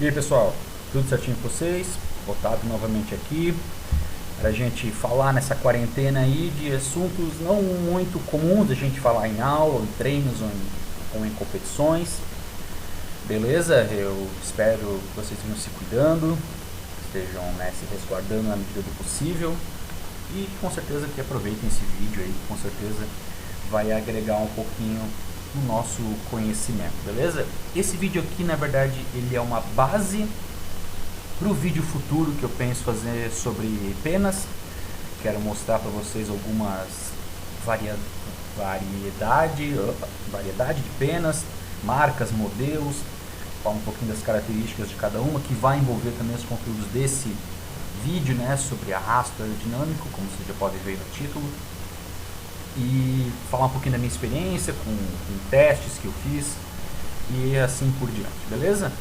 E aí pessoal, tudo certinho com vocês? Otávio novamente aqui para a gente falar nessa quarentena aí de assuntos não muito comuns a gente falar em aula, em treinos ou em competições. Beleza? Eu espero que vocês estejam se cuidando, estejam se resguardando na medida do possível e com certeza que aproveitem esse vídeo aí, que com certeza vai agregar um pouquinho no nosso conhecimento, beleza? Esse vídeo aqui, na verdade, ele é uma base para o vídeo futuro que eu penso fazer sobre penas. Quero mostrar para vocês algumas variedade de penas, marcas, modelos, falar um pouquinho das características de cada uma, que vai envolver também os conteúdos desse vídeo, né, sobre arrasto aerodinâmico, como vocês já podem ver no título, e falar um pouquinho da minha experiência com testes que eu fiz e assim por diante, beleza?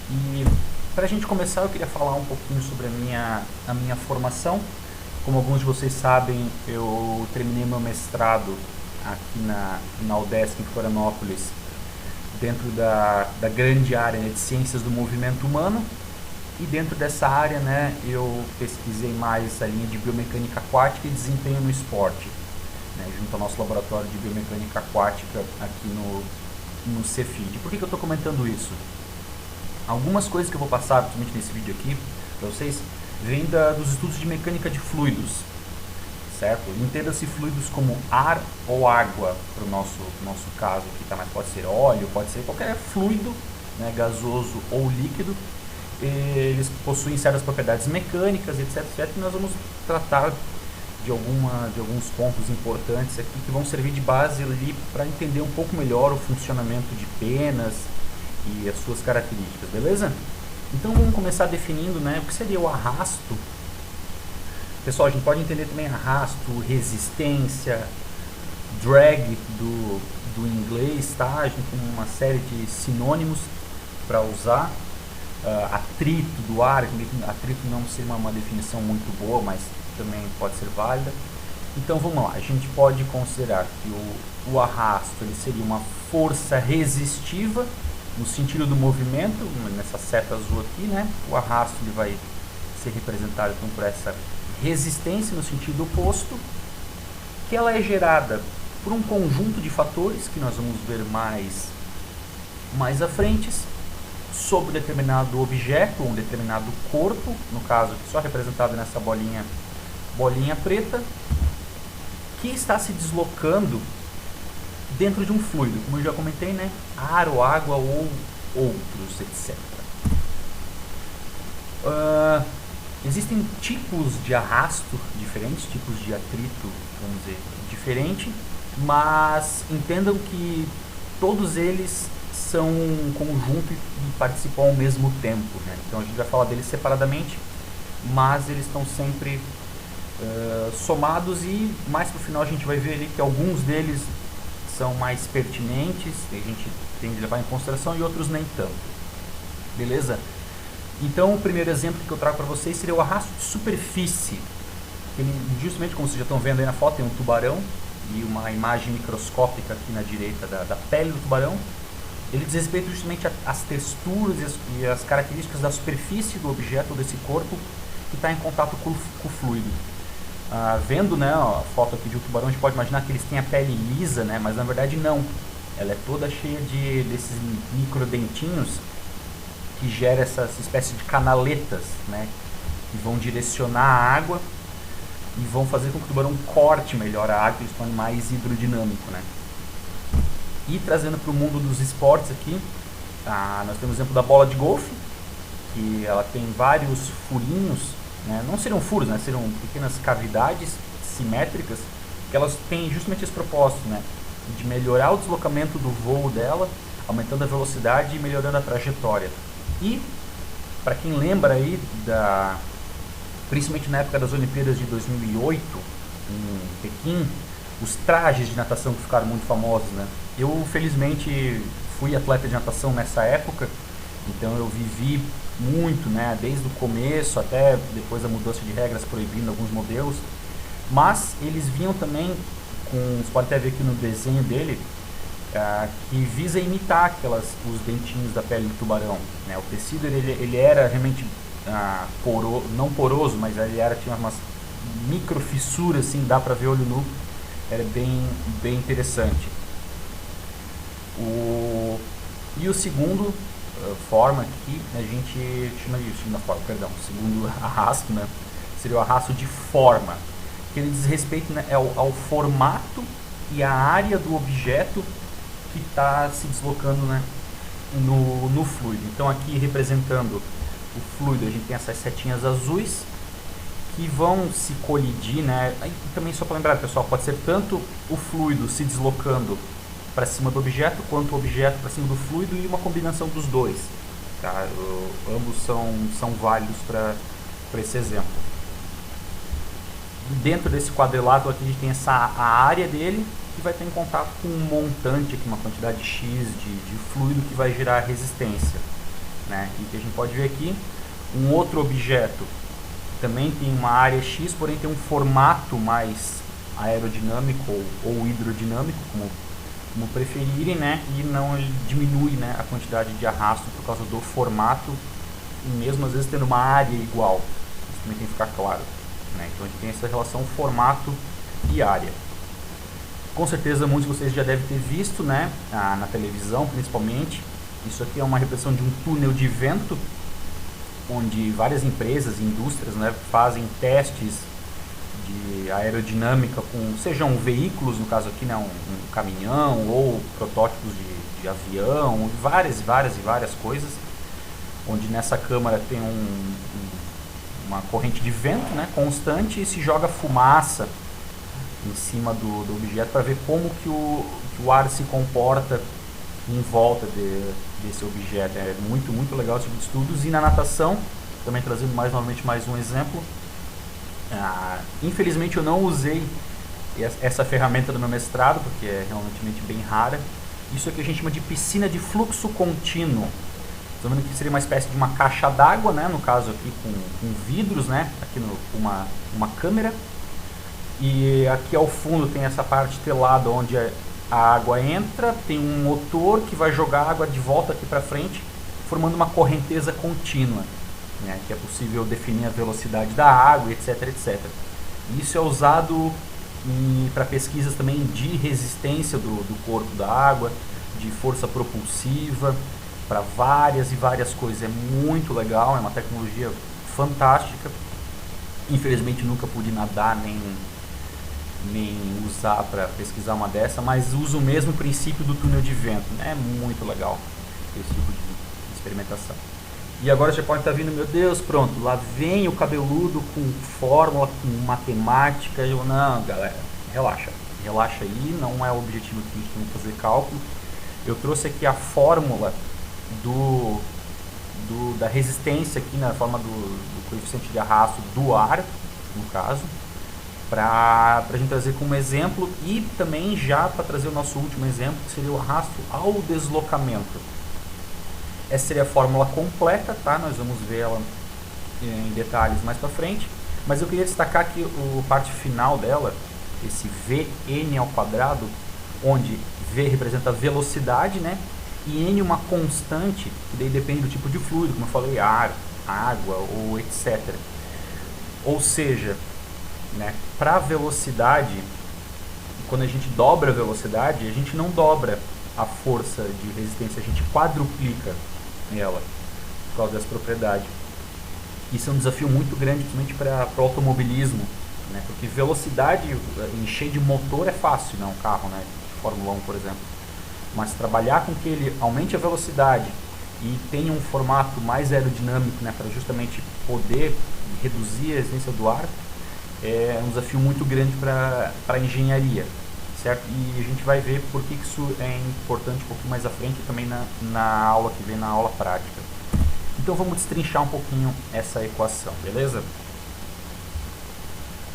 E para a gente começar, eu queria falar um pouquinho sobre a minha formação. Como alguns de vocês sabem, eu terminei meu mestrado aqui na UDESC em Florianópolis, dentro da grande área de ciências do movimento humano. E dentro dessa área, né, eu pesquisei mais a linha de biomecânica aquática e desempenho no esporte, né, junto ao nosso laboratório de biomecânica aquática aqui no Cefid. Por que eu estou comentando isso? Algumas coisas que eu vou passar, principalmente nesse vídeo aqui, para vocês, vêm dos estudos de mecânica de fluidos, certo? Entenda-se fluidos como ar ou água, para o nosso caso aqui, tá? Mas pode ser óleo, pode ser qualquer fluido, né, gasoso ou líquido. Eles possuem certas propriedades mecânicas, etc, e nós vamos tratar de alguns pontos importantes aqui que vão servir de base ali para entender um pouco melhor o funcionamento de penas e as suas características, beleza? Então vamos começar definindo, né, o que seria o arrasto. Pessoal, a gente pode entender também arrasto, resistência, drag do inglês, tá? A gente tem uma série de sinônimos para usar. Atrito do ar, atrito não seria uma definição muito boa, mas também pode ser válida. Então vamos lá, a gente pode considerar que o arrasto ele seria uma força resistiva no sentido do movimento, nessa seta azul aqui, né? O arrasto ele vai ser representado então por essa resistência no sentido oposto, que ela é gerada por um conjunto de fatores que nós vamos ver mais à frente, sobre determinado objeto, um determinado corpo, no caso só representado nessa bolinha preta, que está se deslocando dentro de um fluido, como eu já comentei, né? Ar ou água ou outros, etc. Existem tipos de arrasto diferentes, tipos de atrito, vamos dizer, diferente, mas entendam que todos eles são um conjunto e participam ao mesmo tempo, né? Então a gente vai falar deles separadamente, mas eles estão sempre somados, e mais para o final a gente vai ver ali que alguns deles são mais pertinentes, a gente tem de levar em consideração, e outros nem tanto, beleza? Então o primeiro exemplo que eu trago para vocês seria o arrasto de superfície. Ele, justamente como vocês já estão vendo aí na foto, tem um tubarão e uma imagem microscópica aqui na direita da pele do tubarão. Ele diz respeito justamente às texturas e as características da superfície do objeto ou desse corpo que está em contato com o fluido. Vendo, né, a foto aqui de um tubarão, a gente pode imaginar que eles têm a pele lisa, né, mas na verdade não. Ela é toda cheia desses microdentinhos que gera essa espécie de canaletas, né, que vão direcionar a água e vão fazer com que o tubarão corte melhor a água e se torne mais hidrodinâmico, né. E trazendo para o mundo dos esportes aqui, nós temos o exemplo da bola de golfe, que ela tem vários furinhos, né? Não seriam furos, né? Seriam pequenas cavidades simétricas, que elas têm justamente esse propósito, né? De melhorar o deslocamento do voo dela, aumentando a velocidade e melhorando a trajetória. E, para quem lembra aí, principalmente na época das Olimpíadas de 2008, em Pequim, os trajes de natação que ficaram muito famosos, né? Eu, felizmente, fui atleta de natação nessa época, então eu vivi muito, né? Desde o começo até depois da mudança de regras proibindo alguns modelos, mas eles vinham também com, você pode até ver aqui no desenho dele, que visa imitar os dentinhos da pele do tubarão, né? O tecido ele era realmente não poroso, mas ele tinha umas micro fissuras, assim, dá para ver olho nu, era bem interessante. E o segundo forma aqui, a gente chama de segunda forma, perdão, segundo arrasto, né? Seria o arrasto de forma, que ele diz respeito, né, ao formato e a área do objeto que está se deslocando, né, no fluido. Então aqui representando o fluido, a gente tem essas setinhas azuis que vão se colidir, né? E também só para lembrar, pessoal, pode ser tanto o fluido se deslocando para cima do objeto, quanto o objeto para cima do fluido, e uma combinação dos dois. Tá? Ambos são válidos para esse exemplo. Dentro desse quadrilátero aqui a gente tem a área dele, que vai estar em contato com um montante, aqui, uma quantidade X de fluido que vai gerar resistência. Né? E que a gente pode ver aqui, um outro objeto também tem uma área X, porém tem um formato mais aerodinâmico ou hidrodinâmico, como preferirem, né? E não diminui, né, a quantidade de arrasto por causa do formato, e mesmo às vezes tendo uma área igual. Isso também tem que ficar claro. Né? Então a gente tem essa relação formato e área. Com certeza muitos de vocês já devem ter visto, né, na televisão principalmente. Isso aqui é uma representação de um túnel de vento, onde várias empresas e indústrias, né, fazem testes de aerodinâmica com, sejam veículos, no caso aqui, né, um caminhão, ou protótipos de avião, várias coisas, onde nessa câmara tem uma corrente de vento, né, constante, e se joga fumaça em cima do objeto para ver como que o ar se comporta em volta desse objeto. É muito legal esse tipo de estudos. E na natação, também trazendo novamente mais um exemplo, infelizmente eu não usei essa ferramenta no meu mestrado, porque é realmente bem rara. Isso aqui a gente chama de piscina de fluxo contínuo. Estou vendo que seria uma espécie de uma caixa d'água, né, no caso aqui com vidros, né, aqui uma câmera, e aqui ao fundo tem essa parte telada onde a água entra, tem um motor que vai jogar a água de volta aqui para frente, formando uma correnteza contínua, né, que é possível definir a velocidade da água, etc. Isso é usado para pesquisas também de resistência do corpo da água, de força propulsiva, para várias coisas. É muito legal, é uma tecnologia fantástica. Infelizmente nunca pude nadar nem usar para pesquisar uma dessa, mas uso o mesmo princípio do túnel de vento, né? É muito legal esse tipo de experimentação. E agora você pode estar vindo, meu Deus, pronto, lá vem o cabeludo com fórmula, com matemática. Eu, não, galera, relaxa aí, não é o objetivo que a gente tem que fazer cálculo. Eu trouxe aqui a fórmula da resistência aqui na forma do coeficiente de arrasto do ar, no caso, para a gente trazer como exemplo, e também já para trazer o nosso último exemplo, que seria o arrasto ao deslocamento. Essa seria a fórmula completa, tá? Nós vamos ver ela em detalhes mais para frente, mas eu queria destacar aqui a parte final dela, esse Vn ao quadrado, onde V representa a velocidade, né? E N uma constante, que daí depende do tipo de fluido, como eu falei, ar, água ou etc. Ou seja, né, para a velocidade, quando a gente dobra a velocidade, a gente não dobra a força de resistência, a gente quadruplica ela, por causa dessa propriedade. Isso é um desafio muito grande, principalmente para o automobilismo, né, porque velocidade, encher de motor é fácil, né, um carro, né, Fórmula 1, por exemplo. Mas trabalhar com que ele aumente a velocidade e tenha um formato mais aerodinâmico, né, para justamente poder reduzir a resistência do ar, é um desafio muito grande para a engenharia, certo? E a gente vai ver por que isso é importante um pouquinho mais à frente, também na aula que vem, na aula prática. Então vamos destrinchar um pouquinho essa equação, beleza?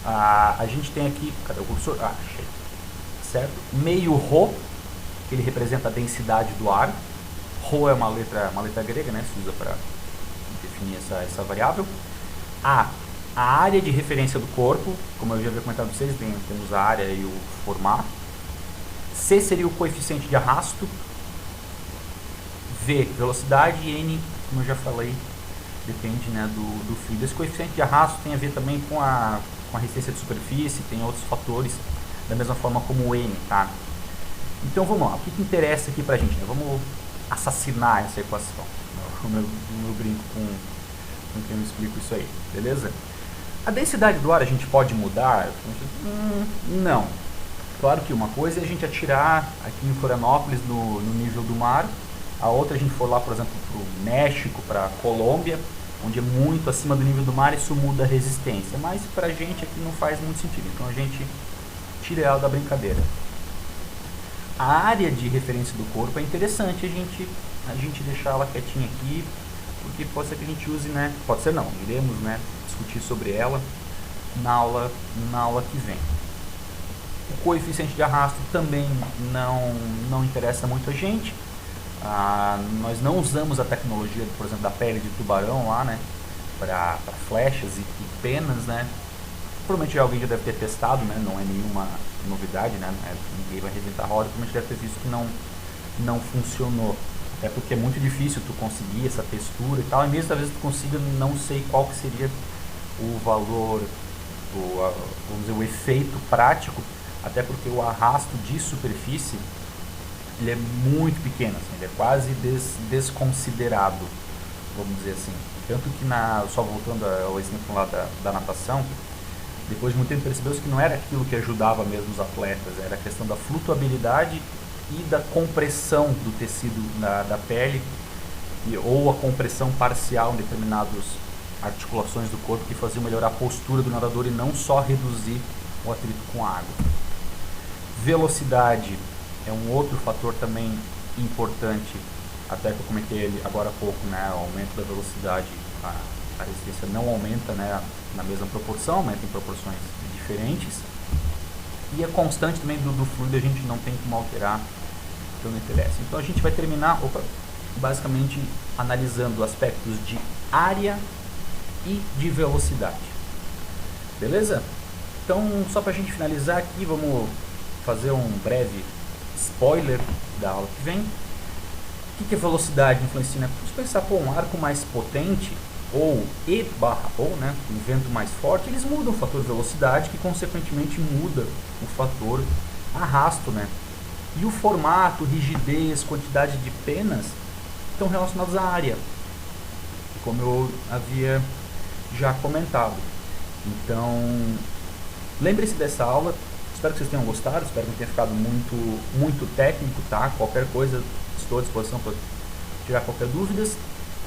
A gente tem aqui, cadê o cursor? Achei, certo? Meio ρ, que ele representa a densidade do ar. Rho é uma letra grega, né? Se usa para definir essa variável. A área de referência do corpo, como eu já havia comentado com vocês, temos a área e o formato. C seria o coeficiente de arrasto, V, velocidade, e N, como eu já falei, depende, né, do fluido. Esse coeficiente de arrasto tem a ver também com a resistência de superfície, tem outros fatores, da mesma forma como o N, tá? Então vamos lá, o que interessa aqui pra gente, né? Vamos assassinar essa equação. O meu brinco com quem eu explico isso aí, beleza? A densidade do ar a gente pode mudar? Não. Claro que uma coisa é a gente atirar aqui em Florianópolis no nível do mar, a outra a gente for lá, por exemplo, para o México, para a Colômbia, onde é muito acima do nível do mar, isso muda a resistência, mas pra gente aqui não faz muito sentido, então a gente tira ela da brincadeira. A área de referência do corpo é interessante a gente deixar ela quietinha aqui, porque pode ser que a gente use, né? Pode ser não, iremos, né, discutir sobre ela na aula que vem. O coeficiente de arrasto também não interessa muito a gente. Nós não usamos a tecnologia, por exemplo, da pele de tubarão lá, né, para flechas e penas, né. Provavelmente alguém já deve ter testado, né, não é nenhuma novidade, né, ninguém vai reventar a roda, provavelmente deve ter visto que não funcionou. Até porque é muito difícil tu conseguir essa textura e tal, e mesmo talvez tu consiga, não sei qual que seria o valor, vamos dizer, o efeito prático, até porque o arrasto de superfície ele é muito pequeno, assim, ele é quase desconsiderado, vamos dizer assim. Tanto que, só voltando ao exemplo lá da natação, depois de muito tempo percebeu-se que não era aquilo que ajudava mesmo os atletas, era a questão da flutuabilidade e da compressão do tecido da pele, ou a compressão parcial em determinadas articulações do corpo, que fazia melhorar a postura do nadador e não só reduzir o atrito com a água. Velocidade é um outro fator também importante, até que eu comentei ele agora há pouco, né, o aumento da velocidade, a resistência não aumenta, né, na mesma proporção, aumenta em proporções diferentes, e a constante também do fluido a gente não tem como alterar, então não interessa. Então a gente vai terminar basicamente analisando aspectos de área e de velocidade, beleza? Então só para a gente finalizar aqui, vamos fazer um breve spoiler da aula que vem. O que a velocidade influencia, né? Se pensar, um arco mais potente, ou né, um vento mais forte, eles mudam o fator velocidade, que consequentemente muda o fator arrasto, né? E o formato, rigidez, quantidade de penas estão relacionados à área, como eu havia já comentado. Então, lembre-se dessa aula. Espero que vocês tenham gostado, espero que não tenha ficado muito técnico, tá? Qualquer coisa, estou à disposição para tirar qualquer dúvida.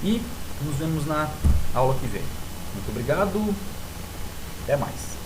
E nos vemos na aula que vem. Muito obrigado, até mais.